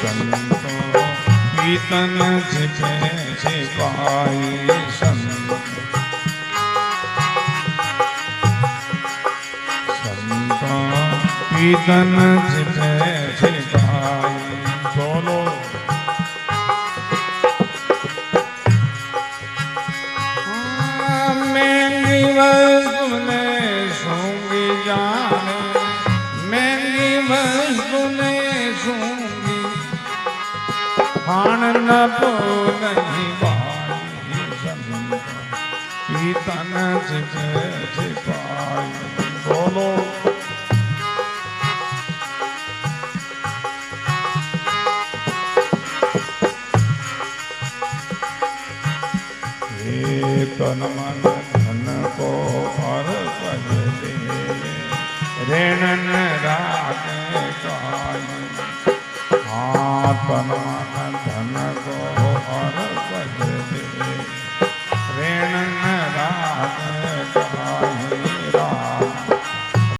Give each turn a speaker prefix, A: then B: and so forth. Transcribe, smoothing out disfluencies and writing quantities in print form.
A: સંતો પીતન જીપે જીપાઈ સંતો પીતન જીપે જીપાઈ બોલો મેંગી વસ્તુને સૂંઘી જાણે મેંગી વસ્તુને સૂંઘી ખાણ ન નહીં બાઈ સંતો પીતન જીપે જીપાઈ બોલો तन मन धन को अर्पण दे ऋण राग काई हाँ तन मन धन को अर्पण दे